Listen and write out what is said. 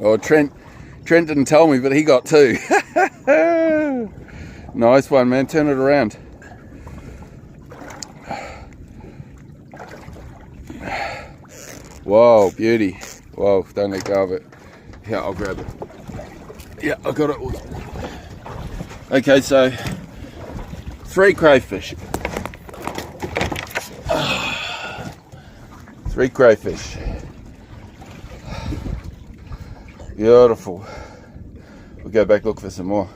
Oh, Trent didn't tell me, but he got 2. Nice one, man. Turn it around. Whoa, beauty. Whoa, don't let go of it. Yeah, I'll grab it. Yeah, I got it. Okay, so 3 crayfish. 3 crayfish. Beautiful. We'll go back look for some more.